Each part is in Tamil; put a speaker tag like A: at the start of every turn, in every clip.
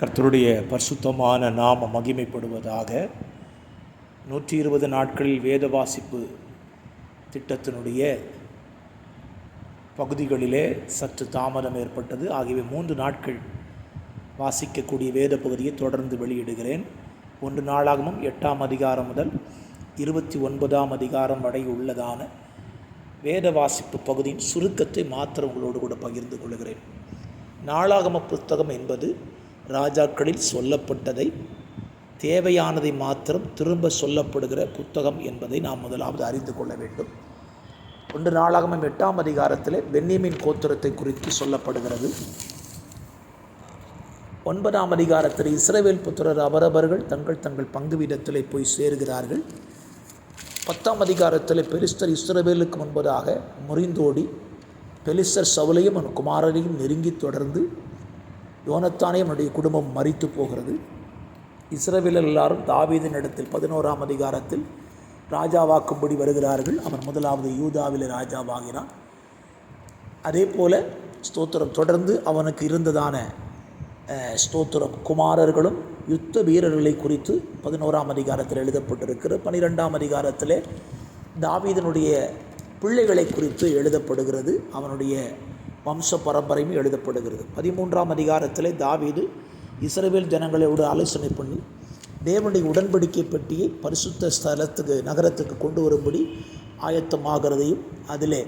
A: கர்த்தருடைய பரிசுத்தமான நாம மகிமைப்படுவதாக. 120 நாட்களில் வேத வாசிப்பு திட்டத்தினுடைய பகுதிகளிலே சற்று தாமதம் ஏற்பட்டது. ஆகியவை 3 நாட்கள் வாசிக்கக்கூடிய வேத பகுதியை தொடர்ந்து வெளியிடுகிறேன். 1 நாளாகமும் 8ஆம் அதிகாரம் முதல் 29ஆம் அதிகாரம் வரை உள்ளதான வேத வாசிப்பு பகுதியின் சுருக்கத்தை மாத்திரம் உங்களோடு கூட பகிர்ந்து கொள்கிறேன். நாளாகம புத்தகம் என்பது ராஜாக்களில் சொல்லப்பட்டதை தேவையானதை மாத்திரம் திரும்ப சொல்லப்படுகிற புத்தகம் என்பதை நாம் முதலாவது அறிந்து கொள்ள வேண்டும். 1 நாளாகமம் 8ஆம் அதிகாரத்தில் பென்யமீன் கோத்திரத்தை குறித்து சொல்லப்படுகிறது. 9ஆம் அதிகாரத்தில் இஸ்ரவேல் புத்திரர் அவரவர்கள் தங்கள் பங்கு வீதத்திலே போய் சேருகிறார்கள். 10ஆம் அதிகாரத்தில் பெலிஸ்தர் இஸ்ரவேலுக்கு முன்பதாக முறிந்தோடி பெலிஸ்தர் சவுலையும் அவன் குமாரரையும் நெருங்கி தொடர்ந்து யோனத்தானே அவனுடைய குடும்பம் மரித்து போகிறது. இஸ்ரவேலர் எல்லாரும் தாவீதின் இடத்தில் 11ஆம் அதிகாரத்தில் ராஜாவாக்கும்படி வருகிறார்கள். அவன் முதலாவது யூதாவிலே ராஜாவாகிறான். அதே போல் ஸ்தோத்திரம் தொடர்ந்து அவனுக்கு இருந்ததான ஸ்தோத்திரம் குமாரர்களும் யுத்த வீரர்களை குறித்து 11ஆம் அதிகாரத்தில் எழுதப்பட்டிருக்கிற 12ஆம் அதிகாரத்தில் தாவீதினுடைய பிள்ளைகளை குறித்து எழுதப்படுகிறது. அவனுடைய வம்ச பரம்பரையும் எழுதப்படுகிறது. 13ஆம் அதிகாரத்தில் தாவீது இஸ்ரவேல் ஜனங்களோடு ஆலோசனை பண்ணி தேவனுடைய உடன்படிக்கை பெட்டியை பரிசுத்த ஸ்தலத்துக்கு நகரத்துக்கு கொண்டு வரும்படி ஆயத்தமாகிறதையும் அதில்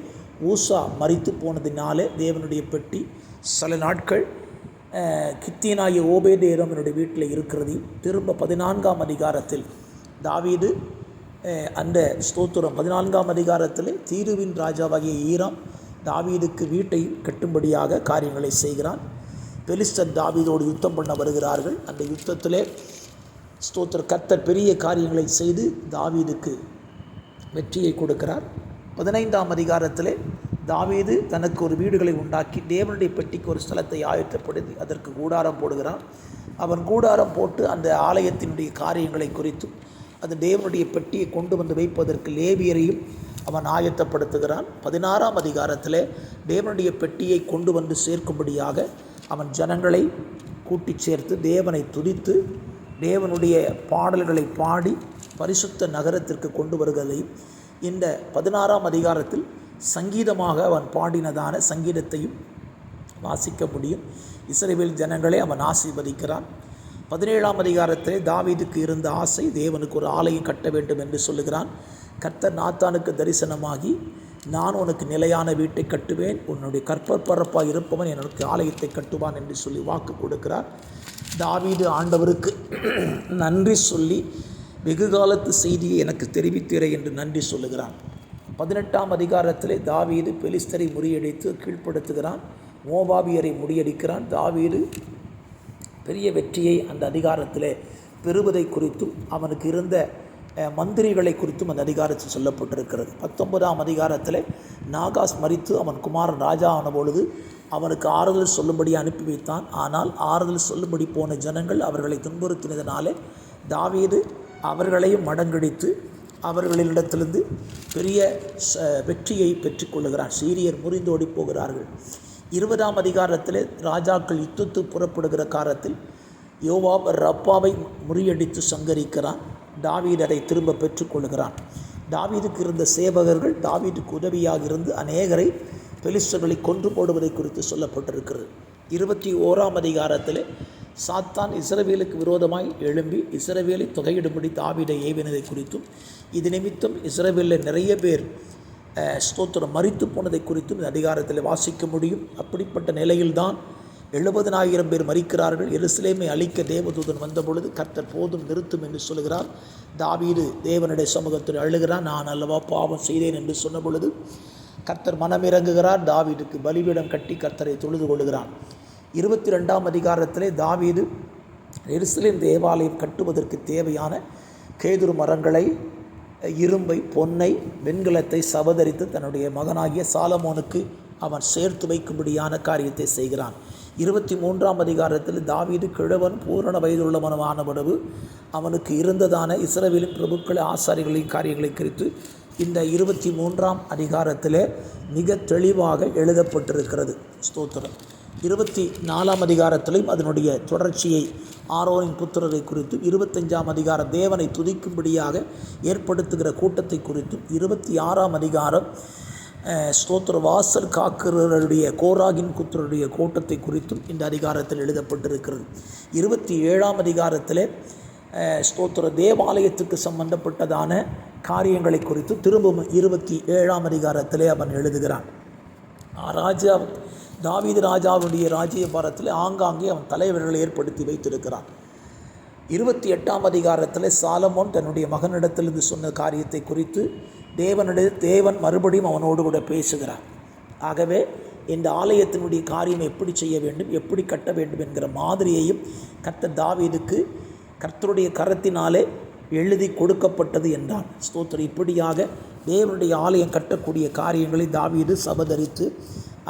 A: ஊசா மரித்து போனதினாலே தேவனுடைய பெட்டி சில நாட்கள் கித்தியனாகிய ஓபேதேதோமினுடைய வீட்டில் இருக்கிறதையும் திரும்ப 14ஆம் அதிகாரத்தில் தாவீது அந்த ஸ்தோத்திரம் 14ஆம் அதிகாரத்தில் தீருவின் ராஜாவாகிய ஈராம் தாவீதுக்கு வீட்டை கட்டும்படியாக காரியங்களை செய்கிறான். பெலிஸ்தர் தாவீதோடு யுத்தம் பண்ண வருகிறார்கள். அந்த யுத்தத்திலே கர்த்தர் பெரிய காரியங்களை செய்து தாவீதுக்கு வெற்றியை கொடுக்கிறார். 15ஆம் அதிகாரத்தில் தாவீது தனக்கு ஒரு வீடுகளை உண்டாக்கி தேவனுடைய பெட்டிக்கு ஒரு ஸ்தலத்தை ஆயத்தப்படுத்தி அதற்கு கூடாரம் போடுகிறான். அவன் கூடாரம் போட்டு அந்த ஆலயத்தினுடைய காரியங்களை குறித்தும் அது தேவனுடைய பெட்டியை கொண்டு வந்து வைப்பதற்கு லேவியரையும் அவன் ஆயத்தப்படுத்துகிறான். 16ஆம் அதிகாரத்தில் தேவனுடைய பெட்டியை கொண்டு வந்து சேர்க்கும்படியாக அவன் ஜனங்களை கூட்டி சேர்த்து தேவனை துதித்து தேவனுடைய பாடல்களை பாடி பரிசுத்த நகரத்திற்கு கொண்டு வருவதையும் இந்த 16ஆம் அதிகாரத்தில் சங்கீதமாக அவன் பாடினதான சங்கீதத்தையும் வாசிக்க முடியும். இஸ்ரவேல் ஜனங்களை அவன் ஆசீர்வதிக்கிறான். 17ஆம் அதிகாரத்தில் தாவீதுக்கு இருந்த ஆசை தேவனுக்கு ஒரு ஆலயம் கட்ட வேண்டும் என்று சொல்லுகிறான். கர்த்தர் நாத்தானுக்கு தரிசனமாகி நான் உனக்கு நிலையான வீட்டை கட்டுவேன், உன்னுடைய கற்பற்பரப்பாக இருப்பவன் எனக்கு ஆலயத்தை கட்டுவான் என்று சொல்லி வாக்கு கொடுக்கிறார். தாவீது ஆண்டவருக்கு நன்றி சொல்லி வெகு காலத்து செய்தியை எனக்கு தெரிவித்தீரே என்று நன்றி சொல்லுகிறான். 18ஆம் அதிகாரத்தில் தாவீது பெலிஸ்தரை முறியடித்து கீழ்ப்படுத்துகிறான், மோவாபியரை முறியடிக்கிறான். தாவீது பெரிய வெற்றியை அந்த அதிகாரத்தில் பெறுவதை குறித்தும் அவனுக்கு இருந்த மந்திரிகளை குறித்தும் அந்த அதிகாரத்தில் சொல்லப்பட்டிருக்கிறது. 19ஆம் அதிகாரத்தில் நாகாஸ் மரித்து அவன் குமாரன் ராஜா ஆன பொழுது அவனுக்கு ஆறுதல் சொல்லும்படி அனுப்பி வைத்தான். ஆனால் ஆறுதல் சொல்லும்படி போன ஜனங்கள் அவர்களை துன்புறுத்தினதினாலே தாவீது அவர்களையும் மடங்கடித்து அவர்களிடத்திலிருந்து பெரிய வெற்றியை பெற்றுக்கொள்ளுகிறான். சீரியர் முறிந்தோடி போகிறார்கள். 20ஆம் அதிகாரத்தில் ராஜாக்கள் யுத்தத்து புறப்படுகிற காலத்தில் யோவாப் ரப்பாவை முறியடித்து சங்கரிக்கிறான். தாவீது அதை திரும்ப பெற்றுக்கொள்கிறான். தாவீதுக்கு இருந்த சேவகர்கள் தாவீதுக்கு உதவியாக இருந்து அநேகரை பெலிஸ்தர்களை கொன்று போடுவதை குறித்து சொல்லப்பட்டிருக்கிறது. 21ஆம் அதிகாரத்தில் சாத்தான் இஸ்ரவேலுக்கு விரோதமாய் எழும்பி இஸ்ரவேலை தொகையிடும்படி தாவீதை ஏவினதை குறித்தும் இது நிமித்தம் இஸ்ரவேலில் நிறைய பேர் ஸ்தோத்திரம் மரித்து போனதை குறித்தும் இந்த அதிகாரத்தில் வாசிக்க முடியும். அப்படிப்பட்ட நிலையில்தான் 70,000 பேர் மரிக்கிறார்கள். எருசலேமை அழிக்க தேவதூதன் வந்தபொழுது கர்த்தர் போதும் நிறுத்தும் என்று சொல்கிறார். தாவீது தேவனுடைய சமூகத்தில் அழுகிறான், நான் அல்லவா பாவம் செய்தேன் என்று சொன்ன பொழுது கர்த்தர் மனமிறங்குகிறார். தாவீதுக்கு பலிபீடம் கட்டி கர்த்தரை தொழுது கொள்கிறான். 22ஆம் அதிகாரத்திலே தாவீது எருசலேம் தேவாலயம் கட்டுவதற்கு தேவையான கேதுரு மரங்களை, இரும்பை, பொன்னை, வெண்கலத்தை சவதரித்து தன்னுடைய மகனாகிய சாலமோனுக்கு அவன் சேர்த்து வைக்கும்படியான காரியத்தை செய்கிறான். 23ஆம் அதிகாரத்தில் தாவீது கிழவன் பூரண வயதுள்ளவனமானபொழுது அவனுக்கு இருந்ததான இஸ்ரவேலின் பிரபுக்களை ஆசாரிகளின் காரியங்களை குறித்து இந்த 23ஆம் அதிகாரத்தில் மிக தெளிவாக எழுதப்பட்டிருக்கிறது. ஸ்தோத்திரம். 24ஆம் அதிகாரத்திலும் அதனுடைய தொடர்ச்சியை ஆரோனின் புத்திரரை குறித்தும், 25ஆம் அதிகாரம் தேவனை துதிக்கும்படியாக ஏற்படுத்துகிற கூட்டத்தை குறித்தும், 26ஆம் அதிகாரம் ஸ்தோத்திர வாசல் காக்கிறவருடைய கோராகின் புத்திரருடைய கூட்டத்தை குறித்தும் இந்த அதிகாரத்தில் எழுதப்பட்டிருக்கிறது. 27ஆம் அதிகாரத்தில் ஸ்தோத்திர தேவாலயத்துக்கு சம்பந்தப்பட்டதான காரியங்களை குறித்து திரும்பவும் 27ஆம் அதிகாரத்திலே அவன் எழுதுகிறான். தாவீது ராஜாவுடைய ராஜ்யபாரத்தில் ஆங்காங்கே அவன் தலைவர்களை ஏற்படுத்தி வைத்திருக்கிறான். 28ஆம் அதிகாரத்தில் சாலமோன் தன்னுடைய மகனிடத்திலிருந்து சொன்ன காரியத்தை குறித்து தேவன் மறுபடியும் அவனோடு கூட பேசுகிறார். ஆகவே இந்த ஆலயத்தினுடைய காரியம் எப்படி செய்ய வேண்டும், எப்படி கட்ட வேண்டும் என்கிற மாதிரியையும் கர்த்தர் தாவீதுக்கு கர்த்தருடைய கரத்தினாலே எழுதி கொடுக்கப்பட்டது என்றான். ஸ்தோத்திரம். இப்படியாக தேவனுடைய ஆலயம் கட்டக்கூடிய காரியங்களை தாவீது சபதரித்து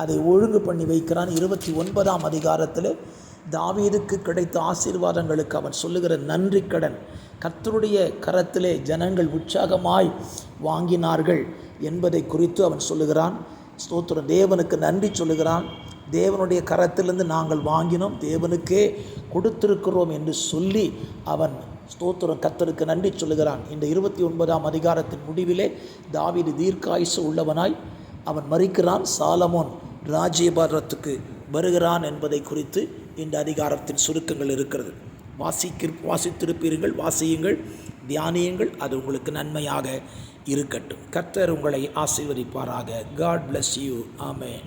A: அதை ஒழுங்கு பண்ணி வைக்கிறான். 29ஆம் அதிகாரத்தில் தாவீதுக்கு கிடைத்த ஆசீர்வாதங்களுக்கு அவன் சொல்லுகிற நன்றி கடன், கர்த்தருடைய கரத்திலே ஜனங்கள் உற்சாகமாய் வாங்கினார்கள் என்பதை குறித்து அவன் சொல்லுகிறான். ஸ்தோத்திரம். தேவனுக்கு நன்றி சொல்லுகிறான். தேவனுடைய கரத்திலிருந்து நாங்கள் வாங்கினோம், தேவனுக்கே கொடுத்திருக்கிறோம் என்று சொல்லி அவன் ஸ்தோத்திரம் கர்த்தருக்கு நன்றி சொல்லுகிறான். இந்த 29ஆம் அதிகாரத்தின் முடிவிலே தாவீது தீர்க்காயுசு உள்ளவனாய் அவன் மரிக்கிறான். சாலமோன் ராஜ்யபாரத்துக்கு வருகிறான் என்பதை குறித்து இந்த அதிகாரத்தின் சுருக்கங்கள் இருக்கிறது. வாசித்திருப்பீர்கள், வாசியுங்கள், தியானியுங்கள். அது உங்களுக்கு நன்மையாக இருக்கட்டும். கர்த்தர் உங்களை ஆசீர்வதிப்பாராக. God bless you. ஆமென்.